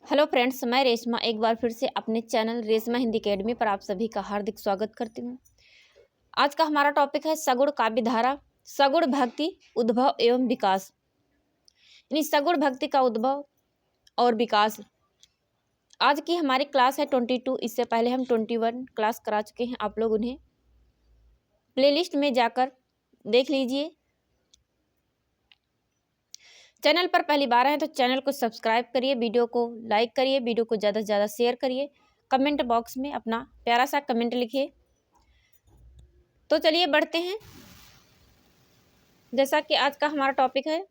Hello friends, मैं रेशमा एक बार फिर से अपने चैनल रेशमा हिंदी अकेडमी पर आप सभी का हार्दिक स्वागत करती हूँ। आज का हमारा टॉपिक है सगुण काव्य धारा, सगुण भक्ति, उद्भव एवं विकास। यानी सगुण भक्ति का उद्भव और विकास। आज की हमारी क्लास है 22। इससे पहले हम 21 क्लास करा चुके हैं। आप लोग उन्हें प्लेलिस्ट में जाकर देख लीजिए। चैनल पर पहली बार आए तो चैनल को सब्सक्राइब करिए, वीडियो को लाइक करिए, वीडियो को ज़्यादा से ज़्यादा शेयर करिए, कमेंट बॉक्स में अपना प्यारा सा कमेंट लिखिए। तो चलिए बढ़ते हैं। जैसा कि आज का हमारा टॉपिक है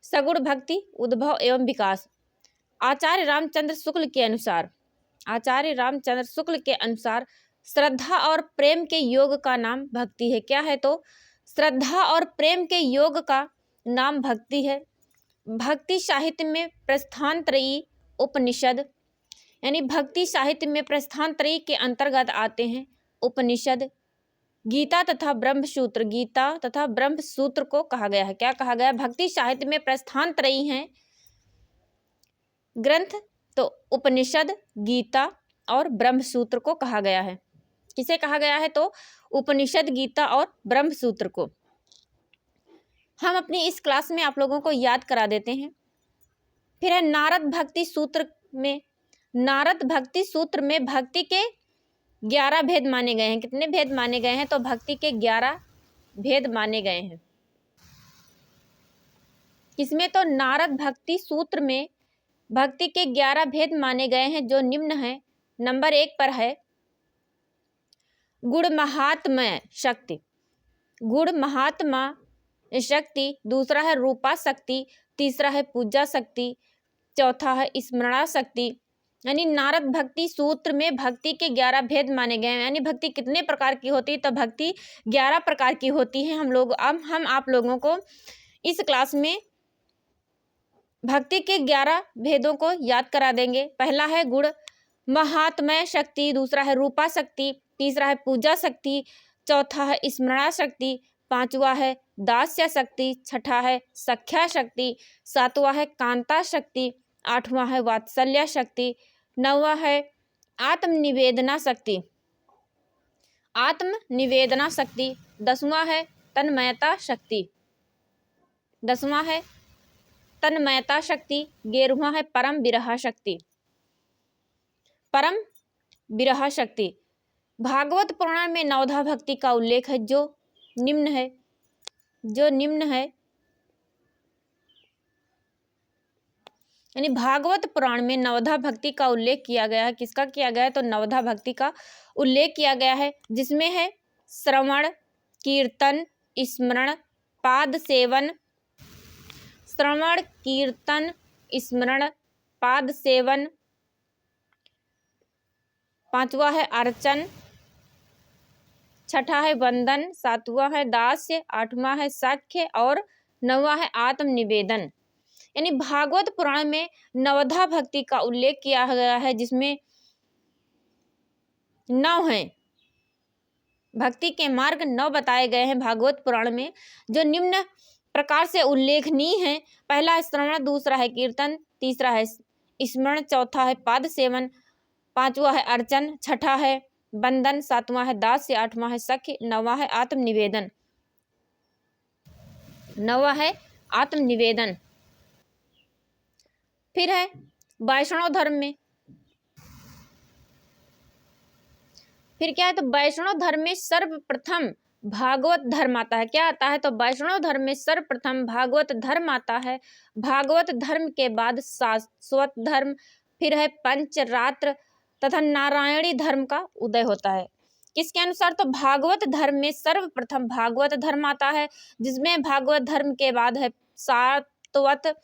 सगुण भक्ति, उद्भव एवं विकास। आचार्य रामचंद्र शुक्ल के अनुसार श्रद्धा और प्रेम के योग का नाम भक्ति है। क्या है? तो श्रद्धा और प्रेम के योग का नाम भक्ति है। भक्ति साहित्य में प्रस्थानत्रयी उपनिषद, यानी भक्ति साहित्य में प्रस्थानत्रयी के अंतर्गत आते हैं उपनिषद, गीता तथा ब्रह्मसूत्र को कहा गया है। क्या कहा गया? भक्ति साहित्य में प्रस्थानत्रयी हैं ग्रंथ, तो उपनिषद, गीता और ब्रह्मसूत्र को कहा गया है। किसे कहा गया है? तो उपनिषद, गीता और ब्रह्मसूत्र को। हम अपनी इस क्लास में आप लोगों को याद करा देते हैं। फिर है नारद भक्ति सूत्र में भक्ति के 11 भेद माने गए हैं। कितने भेद माने गए हैं? तो भक्ति के 11 भेद माने गए हैं। किसमें? तो नारद भक्ति सूत्र में भक्ति के 11 भेद माने गए हैं, जो निम्न है। नंबर 1 पर है गुण महात्म्य शक्ति, दूसरा है रूपा शक्ति, तीसरा है पूजा शक्ति, चौथा है स्मरणा शक्ति। यानी नारद भक्ति सूत्र में भक्ति के 11 भेद माने गए हैं। यानी भक्ति कितने प्रकार की होती है? तो भक्ति 11 प्रकार की होती है। हम आप लोगों को इस क्लास में भक्ति के 11 भेदों को याद करा देंगे। पहला है गुण महात्म्य शक्ति, दूसरा है रूपा शक्ति, तीसरा है पूजा शक्ति, चौथा है स्मरणा शक्ति, पांचवा है दास्य शक्ति, छठा है सख्या शक्ति, सातवां है कांता शक्ति, आठवां है वात्सल्य शक्ति, नौवां है आत्मनिवेदना शक्ति, दसवां है तन्मयता शक्ति, 11वां है परम विरह शक्ति। भागवत पुराण में नवधा भक्ति का उल्लेख है, जो निम्न है। यानी भागवत पुराण में नवधा भक्ति का उल्लेख किया गया है। किसका किया गया है? तो नवधा भक्ति का उल्लेख किया गया है, जिसमें है श्रवण, कीर्तन, स्मरण, पाद सेवन। श्रवण, कीर्तन, स्मरण, पाद सेवन। पांचवा है अर्चन, छठा है वंदन, सातवां है दास्य, आठवां है सख्य और नौवां है आत्मनिवेदन। यानी भागवत पुराण में नवधा भक्ति का उल्लेख किया गया है, जिसमें 9 हैं। भक्ति के मार्ग 9 बताए गए हैं भागवत पुराण में, जो निम्न प्रकार से उल्लेखनीय है। पहला है श्रवण, दूसरा है कीर्तन, तीसरा है स्मरण, चौथा है पाद सेवन, पांचवा है अर्चन, छठा है बंधन, सातवां है दास्य, आठवां है सख्य, नौवां है आत्मनिवेदन। फिर है वैष्णव धर्म में। फिर क्या है? तो वैष्णव धर्म में सर्वप्रथम भागवत धर्म आता है। क्या आता है? तो वैष्णव धर्म में सर्वप्रथम भागवत धर्म आता है। भागवत धर्म के बाद शाश्वत धर्म, फिर है पंचरात्र तथा नारायणी धर्म का उदय होता है। किसके अनुसार? तो भागवत धर्म में सर्वप्रथम भागवत धर्म आता है, जिसमें भागवत धर्म के बाद है शाश्वत,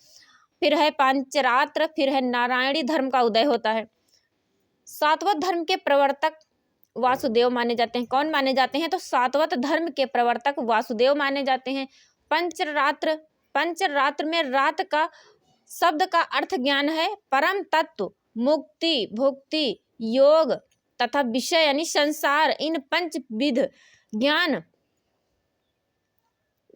फिर है पंचरात्र, फिर है नारायणी धर्म का उदय होता है। शाश्वत धर्म के प्रवर्तक वासुदेव माने जाते हैं। कौन माने जाते हैं? तो शाश्वत धर्म के प्रवर्तक वासुदेव माने जाते हैं। पंचरात्र में रात का शब्द का अर्थ ज्ञान है परम तत्व, मुक्ति, भुक्ति, योग तथा विषय यानी संसार। इन पंचविध ज्ञान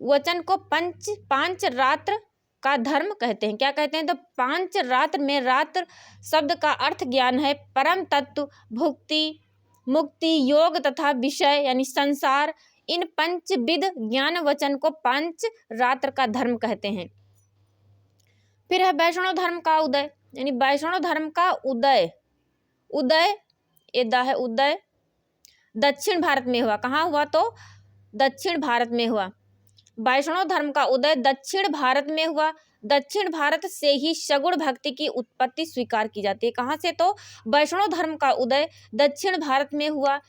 वचन को पांच रात्र का धर्म कहते हैं। क्या कहते हैं? तो पांच रात्र में रात्र शब्द का अर्थ ज्ञान है, परम तत्व, भुक्ति, मुक्ति, योग तथा विषय यानी संसार। इन पंचविध ज्ञान वचन को पांच रात्र का धर्म कहते हैं। फिर है वैष्णव धर्म का उदय, यानी वैष्णव धर्म का उदय, उदय एदा है उदय दक्षिण भारत में हुआ। कहाँ हुआ? तो दक्षिण भारत में हुआ। वैष्णव धर्म का उदय दक्षिण भारत में हुआ। दक्षिण भारत से ही सगुण भक्ति की उत्पत्ति स्वीकार की जाती है। कहाँ से? तो वैष्णव धर्म का उदय दक्षिण भारत में हुआ।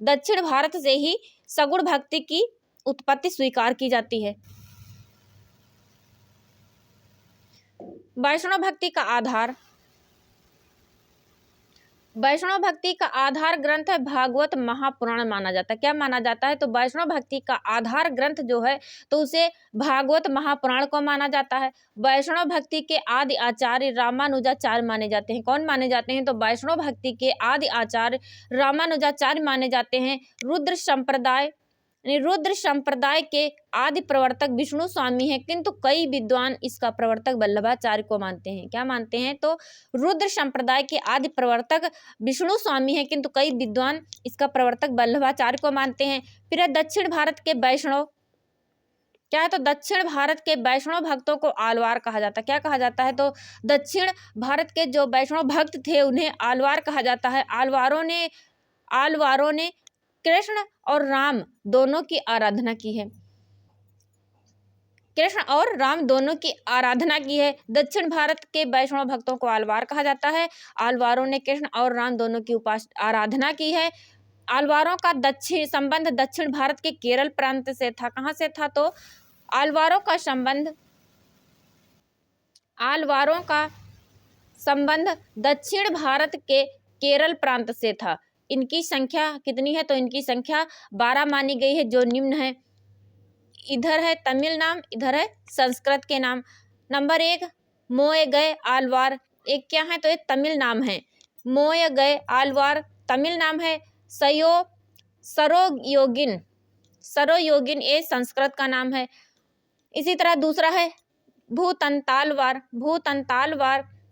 दक्षिण भारत से ही सगुण भक्ति की उत्पत्ति स्वीकार की जाती है। वैष्णव भक्ति का आधार, वैष्णव भक्ति का आधार ग्रंथ है भागवत महापुराण माना जाता है। क्या माना जाता है? तो वैष्णव भक्ति का आधार ग्रंथ जो है तो उसे भागवत महापुराण को माना जाता है। वैष्णव भक्ति के आदि आचार्य रामानुजाचार्य माने जाते हैं। कौन माने जाते हैं? तो वैष्णव भक्ति के आदि आचार्य रामानुजाचार्य माने जाते हैं। रुद्र संप्रदाय, रुद्र संप्रदाय के आदि प्रवर्तक विष्णु स्वामी हैं, किंतु कई विद्वान इसका प्रवर्तक वल्लभाचार्य को मानते हैं। क्या मानते हैं? तो रुद्र संप्रदाय के आदि प्रवर्तक विष्णु स्वामी हैं, किंतु कई विद्वान इसका प्रवर्तक वल्लभाचार्य को मानते हैं। फिर है दक्षिण भारत के वैष्णव, क्या है? तो दक्षिण भारत के वैष्णव भक्तों को आलवार कहा जाता है। क्या कहा जाता है? तो दक्षिण भारत के जो वैष्णव भक्त थे उन्हें आलवार कहा जाता है। आलवारों ने कृष्ण और राम दोनों की आराधना की है। कृष्ण और राम दोनों की आराधना की है। दक्षिण भारत के वैष्णव भक्तों को आलवार कहा जाता है। आलवारों ने कृष्ण और राम दोनों की आराधना की है। आलवारों का दक्षिण संबंध दक्षिण भारत के केरल प्रांत से था। कहाँ से था? तो आलवारों का संबंध दक्षिण भारत के केरल प्रांत से था। इनकी संख्या कितनी है? तो इनकी संख्या 12 मानी गई है, जो निम्न है। इधर है तमिल नाम, इधर है संस्कृत के नाम। नंबर 1 मोय गए आलवार, एक क्या है? तो एक तमिल नाम है। मोय गए आलवार तमिल नाम है। सरोयोगिन ये संस्कृत का नाम है। इसी तरह दूसरा है भूतंतालवार,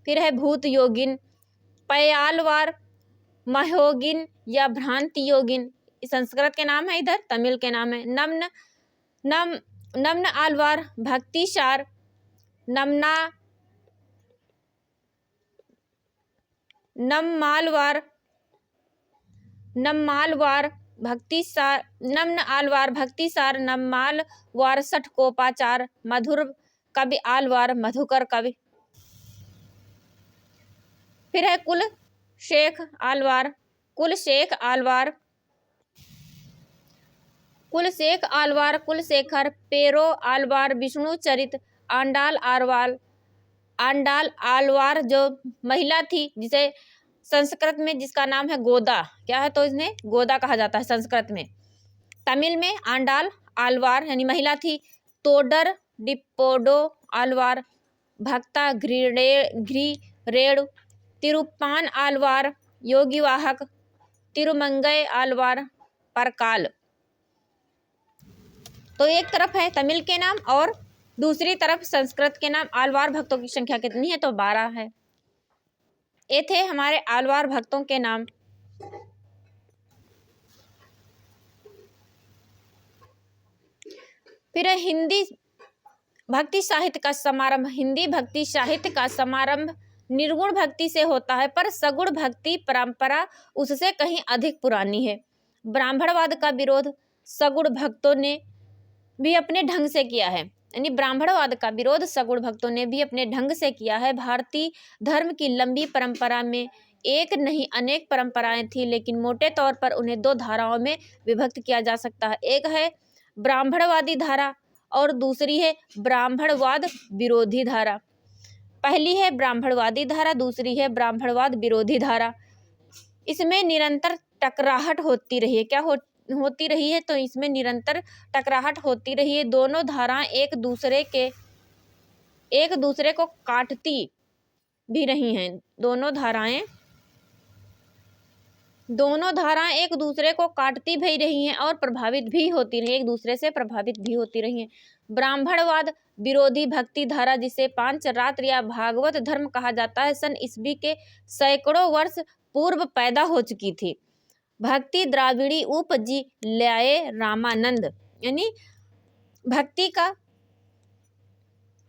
फिर है भूत योगिन, पयालवार, महोगिन या भ्रांति योगिन, संस्कृत के नाम है, इधर तमिल के नाम है। नम्न आलवार, भक्तिसार, नम्मालवार भक्तिसार, नम्न आलवार भक्तिसार, नम्मालवार षटकोपाचार, मधुर कवि आलवार, मधुकर कवि। फिर है कुलशेख आलवार, कुलशेखर, पेरो आलवार, विष्णु चरित, आंडाल आलवार जो महिला थी, जिसे संस्कृत में जिसका नाम है गोदा, क्या है? तो इसने गोदा कहा जाता है संस्कृत में। तमिल में आंडाल आलवार यानी महिला थी। तोडर डिप्पोडो आलवार, भक्ता घ्रीरेणु, तिरुप्पान आलवार, योगी वाहक, तिरुमंगई आलवार, परकाल। तो एक तरफ है तमिल के नाम और दूसरी तरफ संस्कृत के नाम। आलवार भक्तों की संख्या कितनी है? तो 12 है। ये थे हमारे आलवार भक्तों के नाम। फिर हिंदी भक्ति साहित्य का समारंभ। हिंदी भक्ति साहित्य का समारंभ निर्गुण भक्ति से होता है, पर सगुण भक्ति परंपरा उससे कहीं अधिक पुरानी है। ब्राह्मणवाद का विरोध सगुण भक्तों ने भी अपने ढंग से किया है, यानी ब्राह्मणवाद का विरोध सगुण भक्तों ने भी अपने ढंग से किया है। भारतीय धर्म की लंबी परंपरा में एक नहीं अनेक परंपराएं थी, लेकिन मोटे तौर पर उन्हें 2 धाराओं में विभक्त किया जा सकता है। एक है ब्राह्मणवादी धारा और दूसरी है ब्राह्मणवाद विरोधी धारा। पहली है ब्राह्मणवादी धारा, दूसरी है ब्राह्मणवाद विरोधी धारा। इसमें निरंतर टकराहट होती रही है। क्या होती रही है? तो इसमें निरंतर टकराहट होती रही है। दोनों धाराएं एक दूसरे को काटती भी रही हैं। दोनों धाराएं एक दूसरे को काटती भी रही हैं और प्रभावित भी होती रही, एक दूसरे से प्रभावित भी होती रही हैं। ब्राह्मणवाद विरोधी भक्ति धारा, जिसे पांचरात्र या भागवत धर्म कहा जाता है, सन ईस्वी के सैकड़ों वर्ष पूर्व पैदा हो चुकी थी। भक्ति द्राविड़ी उपजी लाए रामानंद, यानी भक्ति का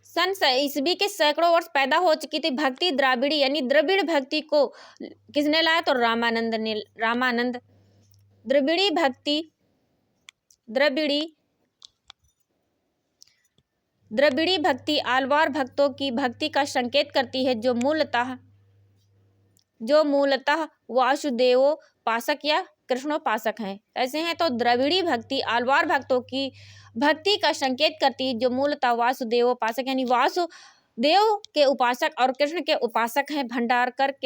सन ईस्वी के सैकड़ों वर्ष पैदा हो चुकी थी। भक्ति द्राविड़ी यानी द्रविड़ भक्ति को किसने लाया? तो रामानंद ने। रामानंद द्रविड़ी भक्ति, द्रविड़ी भक्ति आलवार भक्तों की भक्ति का संकेत करती है, जो मूलतः वासुदेवोपासक या कृष्णोपासक हैं। ऐसे हैं तो द्रविड़ी भक्ति आलवार भक्तों की भक्ति का संकेत करती है, जो मूलतः वासुदेवोपासक यानी वासुदेव के उपासक और कृष्ण के उपासक हैं। भंडारकर के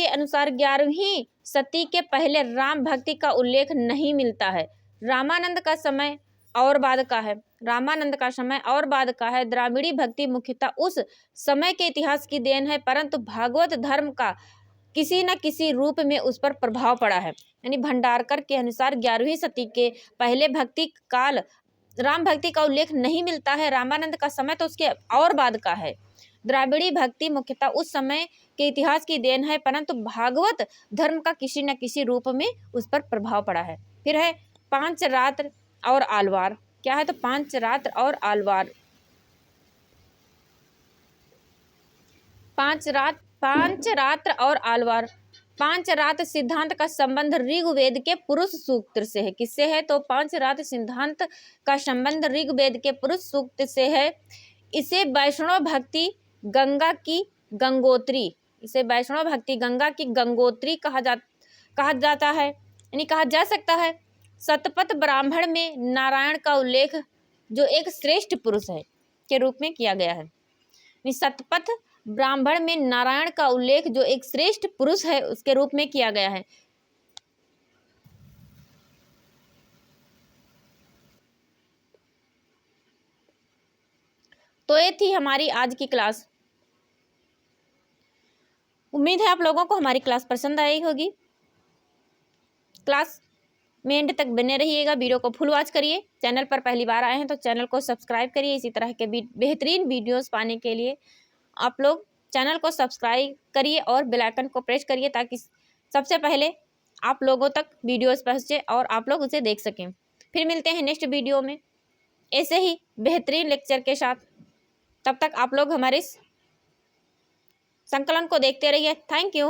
अनुसार 11वीं सदी के पहले राम भक्ति का उल्लेख नहीं मिलता है। रामानंद का समय और बाद का है। द्राविड़ी भक्ति मुख्यतः उस समय के इतिहास की देन है, परंतु भागवत धर्म का किसी न किसी रूप में उस पर प्रभाव पड़ा है। यानी भंडारकर के अनुसार 11वीं सदी के पहले भक्ति काल राम भक्ति का उल्लेख नहीं मिलता है। रामानंद का समय तो उसके और बाद का है। द्राविड़ी भक्ति मुख्यतः उस समय के इतिहास की देन है, परंतु भागवत धर्म का किसी न किसी रूप में उस पर प्रभाव पड़ा है। फिर है पांचरात्र और आलवार। क्या है? तो पांचरात्र और आलवार। पांचरात्र और आलवार। पांचरात्र सिद्धांत का संबंध ऋग्वेद के पुरुष सूक्त से है। किससे है? तो पांचरात्र सिद्धांत का संबंध ऋग्वेद के पुरुष सूक्त से है। इसे वैष्णव भक्ति गंगा की गंगोत्री कहा जाता है, यानी कहा जा सकता है। शतपथ ब्राह्मण में नारायण का उल्लेख जो एक श्रेष्ठ पुरुष है के रूप में किया गया है। शतपथ ब्राह्मण में नारायण का उल्लेख जो एक श्रेष्ठ पुरुष है उसके रूप में किया गया है। तो ये थी हमारी आज की क्लास। उम्मीद है आप लोगों को हमारी क्लास पसंद आई होगी। क्लास में एंड तक बने रहिएगा। वीडियो को फुल वॉच करिए। चैनल पर पहली बार आए हैं तो चैनल को सब्सक्राइब करिए। इसी तरह के बेहतरीन वीडियोस पाने के लिए आप लोग चैनल को सब्सक्राइब करिए और बेल आइकन को प्रेस करिए, ताकि सबसे पहले आप लोगों तक वीडियोस पहुँचे और आप लोग उसे देख सकें। फिर मिलते हैं नेक्स्ट वीडियो में ऐसे ही बेहतरीन लेक्चर के साथ। तब तक आप लोग हमारे संकलन को देखते रहिए। Thank you.